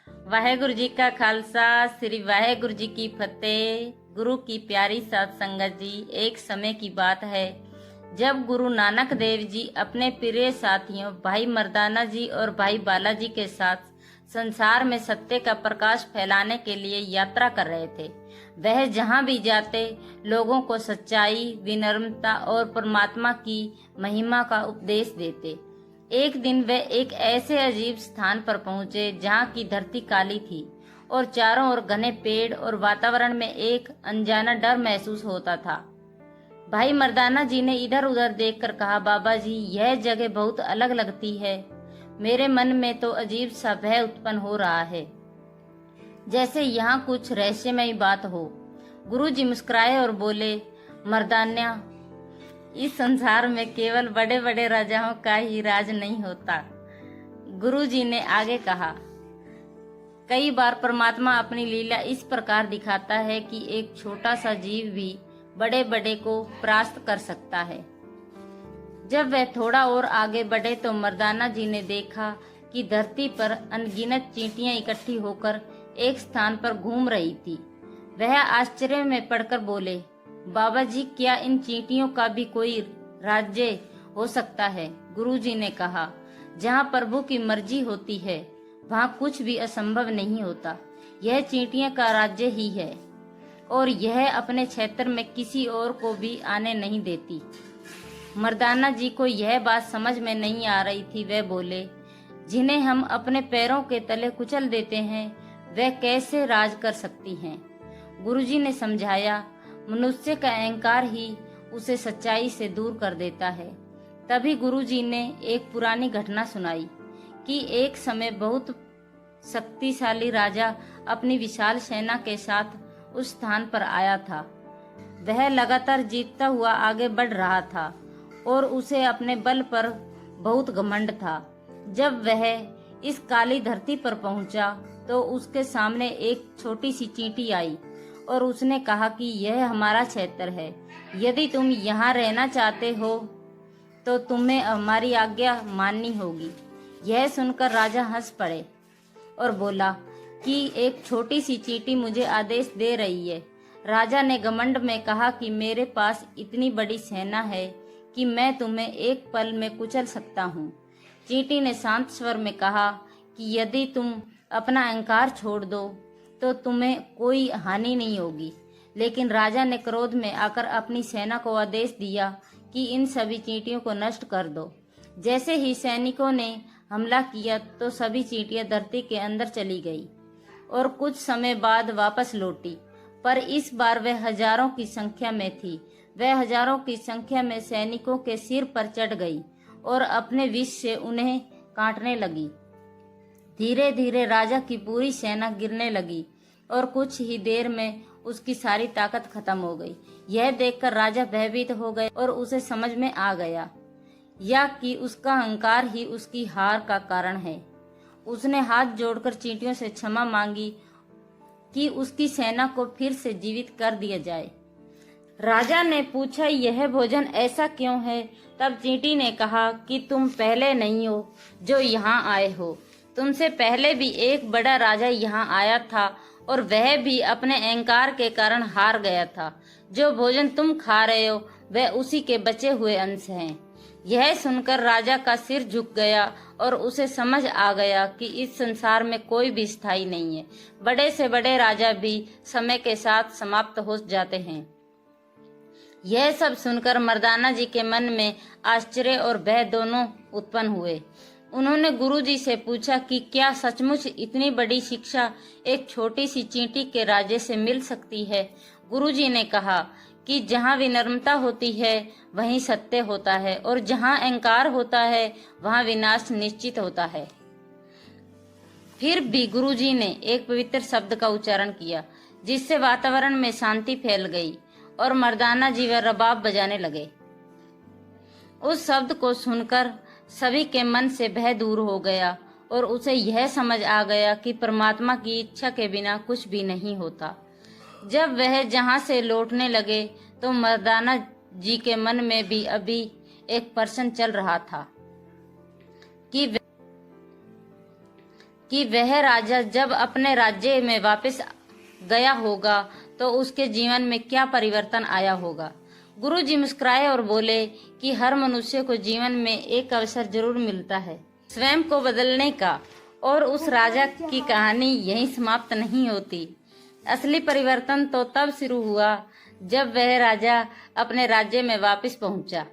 वाहेगुरु जी का खालसा, श्री वाहेगुरु जी की फतेह। गुरु की प्यारी साध संगत जी, एक समय की बात है जब गुरु नानक देव जी अपने प्रिय साथियों भाई मर्दाना जी और भाई बालाजी के साथ संसार में सत्य का प्रकाश फैलाने के लिए यात्रा कर रहे थे। वह जहाँ भी जाते लोगों को सच्चाई, विनम्रता और परमात्मा की महिमा का उपदेश देते। एक दिन वे एक ऐसे अजीब स्थान पर पहुंचे जहाँ की धरती काली थी और चारों ओर घने पेड़ और वातावरण में एक अनजाना डर महसूस होता था। भाई मर्दाना जी ने इधर उधर देखकर कहा, बाबा जी, यह जगह बहुत अलग लगती है। मेरे मन में तो अजीब सा भय उत्पन्न हो रहा है, जैसे यहाँ कुछ रहस्यमयी बात हो। गुरु जी मुस्कुराए और बोले, मर्दान्या, इस संसार में केवल बड़े बड़े राजाओं का ही राज नहीं होता। गुरु जी ने आगे कहा, कई बार परमात्मा अपनी लीला इस प्रकार दिखाता है कि एक छोटा सा जीव भी बड़े बड़े को परास्त कर सकता है। जब वह थोड़ा और आगे बढ़े तो मर्दाना जी ने देखा कि धरती पर अनगिनत चींटियां इकट्ठी होकर एक स्थान पर घूम रही थी। वह आश्चर्य में पड़कर बोले, बाबा जी, क्या इन चींटियों का भी कोई राज्य हो सकता है? गुरुजी ने कहा, जहाँ प्रभु की मर्जी होती है वहाँ कुछ भी असंभव नहीं होता। यह चींटियों का राज्य ही है और यह अपने क्षेत्र में किसी और को भी आने नहीं देती। मर्दाना जी को यह बात समझ में नहीं आ रही थी। वे बोले, जिन्हें हम अपने पैरों के तले कुचल देते हैं वह कैसे राज कर सकती हैं? गुरुजी ने समझाया, मनुष्य का अहंकार ही उसे सच्चाई से दूर कर देता है। तभी गुरुजी ने एक पुरानी घटना सुनाई कि एक समय बहुत शक्तिशाली राजा अपनी विशाल सेना के साथ उस स्थान पर आया था। वह लगातार जीतता हुआ आगे बढ़ रहा था और उसे अपने बल पर बहुत घमंड था। जब वह इस काली धरती पर पहुंचा तो उसके सामने एक छोटी सी चींटी आई और उसने कहा कि यह हमारा क्षेत्र है। यदि तुम यहाँ रहना चाहते हो तो तुम्हें हमारी आज्ञा माननी होगी। यह सुनकर राजा हंस पड़े और बोला कि एक छोटी सी चींटी मुझे आदेश दे रही है। राजा ने घमंड में कहा कि मेरे पास इतनी बड़ी सेना है कि मैं तुम्हें एक पल में कुचल सकता हूँ। चींटी ने शांत स्वर में कहा कि यदि तुम अपना अहंकार छोड़ दो तो तुम्हें कोई हानि नहीं होगी। लेकिन राजा ने क्रोध में आकर अपनी सेना को आदेश दिया कि इन सभी चींटियों को नष्ट कर दो। जैसे ही सैनिकों ने हमला किया तो सभी चींटियां धरती के अंदर चली गई और कुछ समय बाद वापस लौटी, पर इस बार वह हजारों की संख्या में थी। वह हजारों की संख्या में सैनिकों के सिर पर चढ़ गई और अपने विष से उन्हें काटने लगी। धीरे धीरे राजा की पूरी सेना गिरने लगी और कुछ ही देर में उसकी सारी ताकत खत्म हो गई। यह देखकर राजा भयभीत हो गए और उसे समझ में आ गया या कि उसका अहंकार ही उसकी हार का कारण है। उसने हाथ जोड़कर चींटियों से क्षमा मांगी कि उसकी सेना को फिर से जीवित कर दिया जाए। राजा ने पूछा, यह भोजन ऐसा क्यों है? तब चींटी ने कहा कि तुम पहले नहीं हो जो यहाँ आए हो। तुमसे पहले भी एक बड़ा राजा यहाँ आया था और वह भी अपने अहंकार के कारण हार गया था। जो भोजन तुम खा रहे हो वह उसी के बचे हुए अंश हैं। यह सुनकर राजा का सिर झुक गया और उसे समझ आ गया कि इस संसार में कोई भी स्थायी नहीं है। बड़े से बड़े राजा भी समय के साथ समाप्त हो जाते हैं। यह सब सुनकर मर्दाना जी के मन में आश्चर्य और भय दोनों उत्पन्न हुए। उन्होंने गुरुजी से पूछा कि क्या सचमुच इतनी बड़ी शिक्षा एक छोटी सी चींटी के राज्य से मिल सकती है? गुरुजी ने कहा कि जहाँ विनम्रता होती है वहीं सत्य होता है और जहाँ अहंकार होता है वहाँ विनाश निश्चित होता है। फिर भी गुरुजी ने एक पवित्र शब्द का उच्चारण किया जिससे वातावरण में शांति फैल गई और मर्दाना जी व रबाब बजाने लगे। उस शब्द को सुनकर सभी के मन से भय दूर हो गया और उसे यह समझ आ गया कि परमात्मा की इच्छा के बिना कुछ भी नहीं होता। जब वह जहाँ से लौटने लगे तो मर्दाना जी के मन में भी अभी एक प्रश्न चल रहा था कि कि वह राजा जब अपने राज्य में वापस गया होगा तो उसके जीवन में क्या परिवर्तन आया होगा। गुरुजी मुस्कुराए और बोले कि हर मनुष्य को जीवन में एक अवसर जरूर मिलता है स्वयं को बदलने का, और उस राजा की कहानी यहीं समाप्त नहीं होती। असली परिवर्तन तो तब शुरू हुआ जब वह राजा अपने राज्य में वापस पहुंचा।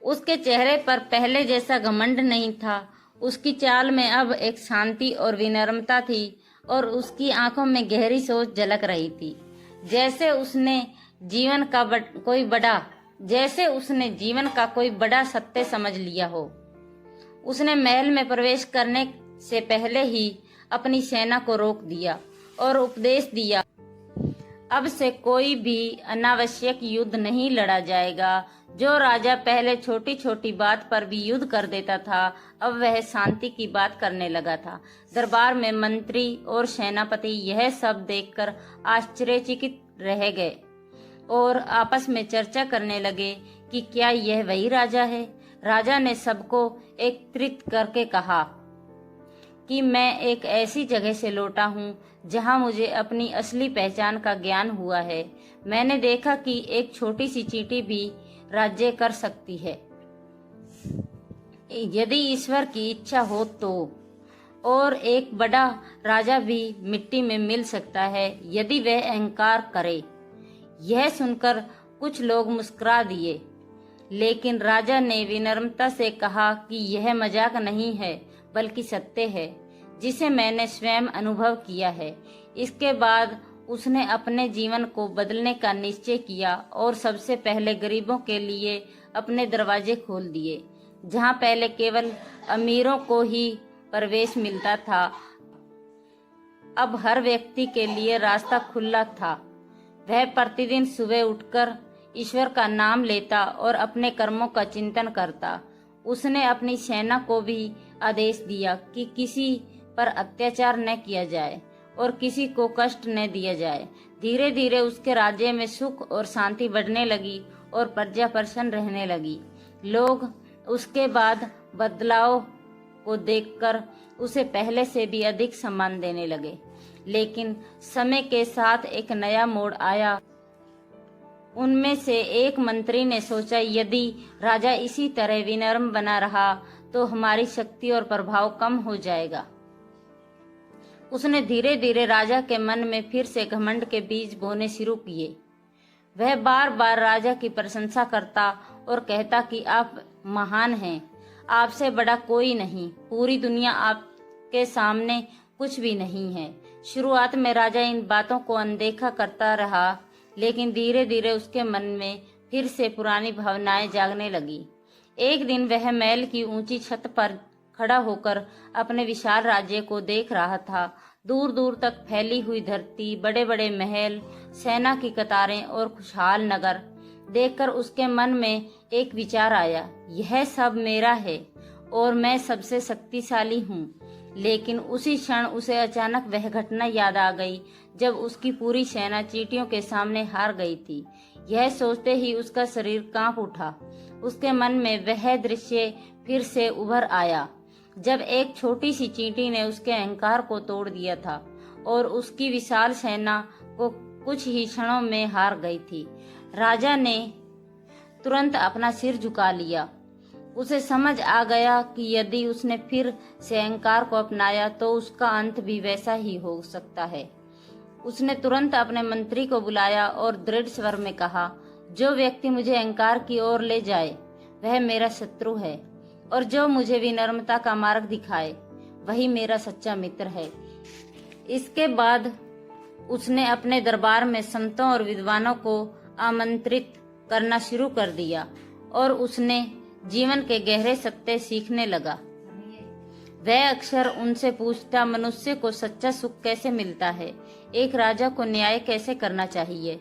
उसके चेहरे पर पहले जैसा घमंड नहीं था, उसकी चाल में अब एक शांति और विनम्रता थी, और उसकी आंखों में गहरी सोच झलक रही थी, जैसे उसने जीवन का कोई बड़ा सत्य समझ लिया हो। उसने महल में प्रवेश करने से पहले ही अपनी सेना को रोक दिया और उपदेश दिया, अब से कोई भी अनावश्यक युद्ध नहीं लड़ा जाएगा। जो राजा पहले छोटी छोटी बात पर भी युद्ध कर देता था, अब वह शांति की बात करने लगा था। दरबार में मंत्री और सेनापति यह सब देखकर आश्चर्यचकित रह गए और आपस में चर्चा करने लगे कि क्या यह वही राजा है। राजा ने सबको एकत्रित करके कहा कि मैं एक ऐसी जगह से लौटा हूँ जहाँ मुझे अपनी असली पहचान का ज्ञान हुआ है। मैंने देखा कि एक छोटी सी चींटी भी राज्य कर सकती है यदि ईश्वर की इच्छा हो तो, और एक बड़ा राजा भी मिट्टी में मिल सकता है यदि वह अहंकार करे। यह सुनकर कुछ लोग मुस्कुरा दिए, लेकिन राजा ने विनम्रता से कहा कि यह मजाक नहीं है बल्कि सत्य है जिसे मैंने स्वयं अनुभव किया है। इसके बाद उसने अपने जीवन को बदलने का निश्चय किया और सबसे पहले गरीबों के लिए अपने दरवाजे खोल दिए। जहां पहले केवल अमीरों को ही प्रवेश मिलता था, अब हर व्यक्ति के लिए रास्ता खुला था। वह प्रतिदिन सुबह उठकर ईश्वर का नाम लेता और अपने कर्मों का चिंतन करता। उसने अपनी सेना को भी आदेश दिया कि किसी पर अत्याचार न किया जाए और किसी को कष्ट न दिया जाए। धीरे धीरे उसके राज्य में सुख और शांति बढ़ने लगी और प्रजा प्रसन्न रहने लगी। लोग उसके बाद बदलाव को देखकर उसे पहले से भी अधिक सम्मान देने लगे। लेकिन समय के साथ एक नया मोड़ आया। उनमें से एक मंत्री ने सोचा, यदि राजा इसी तरह विनम्र बना रहा तो हमारी शक्ति और प्रभाव कम हो जाएगा। उसने धीरे धीरे राजा के मन में फिर से घमंड के बीज बोने शुरू किए। वह बार बार राजा की प्रशंसा करता और कहता कि आप महान हैं, आपसे बड़ा कोई नहीं, पूरी दुनिया आपके सामने कुछ भी नहीं है। शुरुआत में राजा इन बातों को अनदेखा करता रहा, लेकिन धीरे धीरे उसके मन में फिर से पुरानी भावनाएं जागने लगी। एक दिन वह महल की ऊंची छत पर खड़ा होकर अपने विशाल राज्य को देख रहा था। दूर दूर तक फैली हुई धरती, बड़े बड़े महल, सेना की कतारें और खुशहाल नगर देखकर उसके मन में एक विचार आया, यह सब मेरा है और मैं सबसे शक्तिशाली हूँ। लेकिन उसी क्षण उसे अचानक वह घटना याद आ गई जब उसकी पूरी सेना चींटियों के सामने हार गई थी। यह सोचते ही उसका शरीर कांप उठा। उसके मन में वह दृश्य फिर से उभर आया जब एक छोटी सी चींटी ने उसके अहंकार को तोड़ दिया था और उसकी विशाल सेना को कुछ ही क्षणों में हार गई थी। राजा ने तुरंत अपना सिर झुका लिया। उसे समझ आ गया कि यदि उसने फिर से अहंकार को अपनाया तो उसका अंत भी वैसा ही हो सकता है। उसने तुरंत अपने मंत्री को बुलाया और दृढ़ स्वर में कहा, जो व्यक्ति मुझे अहंकार की ओर ले जाए वह मेरा शत्रु है, और जो मुझे विनम्रता का मार्ग दिखाए वही मेरा सच्चा मित्र है। इसके बाद उसने अपने दरबार में संतों और विद्वानों को आमंत्रित करना शुरू कर दिया और उसने जीवन के गहरे सत्य सीखने लगा। वह अक्सर उनसे पूछता, मनुष्य को सच्चा सुख कैसे मिलता है, एक राजा को न्याय कैसे करना चाहिए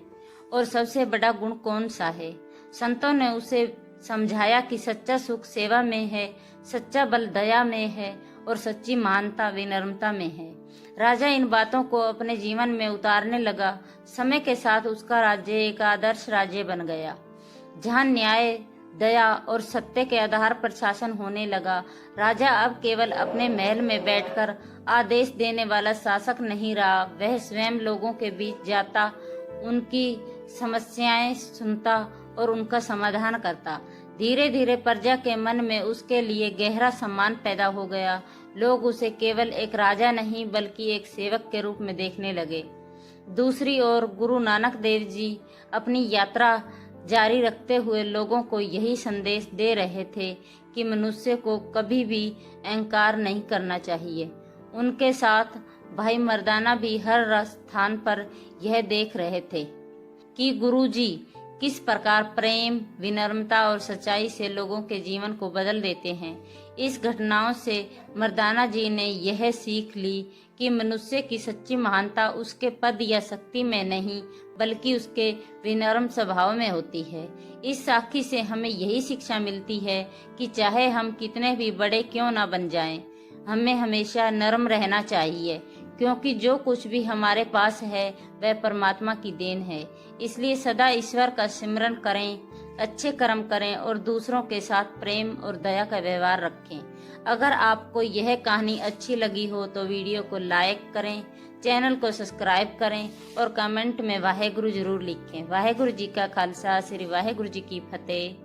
और सबसे बड़ा गुण कौन सा है। संतों ने उसे समझाया कि सच्चा सुख सेवा में है, सच्चा बल दया में है और सच्ची महानता विनम्रता में है। राजा इन बातों को अपने जीवन में उतारने लगा। समय के साथ उसका राज्य एक आदर्श राज्य बन गया, जहाँ न्याय, दया और सत्य के आधार पर शासन होने लगा। राजा अब केवल अपने महल में बैठकर आदेश देने वाला शासक नहीं रहा, वह स्वयं लोगों के बीच जाता, उनकी समस्याएं सुनता और उनका समाधान करता। धीरे धीरे प्रजा के मन में उसके लिए गहरा सम्मान पैदा हो गया। लोग उसे केवल एक राजा नहीं बल्कि एक सेवक के रूप में देखने लगे। दूसरी ओर गुरु नानक देव जी अपनी यात्रा जारी रखते हुए लोगों को यही संदेश दे रहे थे कि मनुष्य को कभी भी अहंकार नहीं करना चाहिए। उनके साथ भाई मर्दाना भी हर स्थान पर यह देख रहे थे कि गुरुजी किस प्रकार प्रेम, विनम्रता और सच्चाई से लोगों के जीवन को बदल देते हैं। इस घटनाओं से मर्दाना जी ने यह सीख ली कि मनुष्य की सच्ची महानता उसके पद या शक्ति में नहीं बल्कि उसके विनम्र स्वभाव में होती है। इस साखी से हमें यही शिक्षा मिलती है कि चाहे हम कितने भी बड़े क्यों ना बन जाएं, हमें हमेशा नर्म रहना चाहिए, क्योंकि जो कुछ भी हमारे पास है वह परमात्मा की देन है। इसलिए सदा ईश्वर का सिमरन करें, अच्छे कर्म करें और दूसरों के साथ प्रेम और दया का व्यवहार रखें। अगर आपको यह कहानी अच्छी लगी हो तो वीडियो को लाइक करें, चैनल को सब्सक्राइब करें और कमेंट में वाहेगुरु जरूर लिखें। वाहेगुरु जी का खालसा, श्री वाहेगुरु जी की फतेह।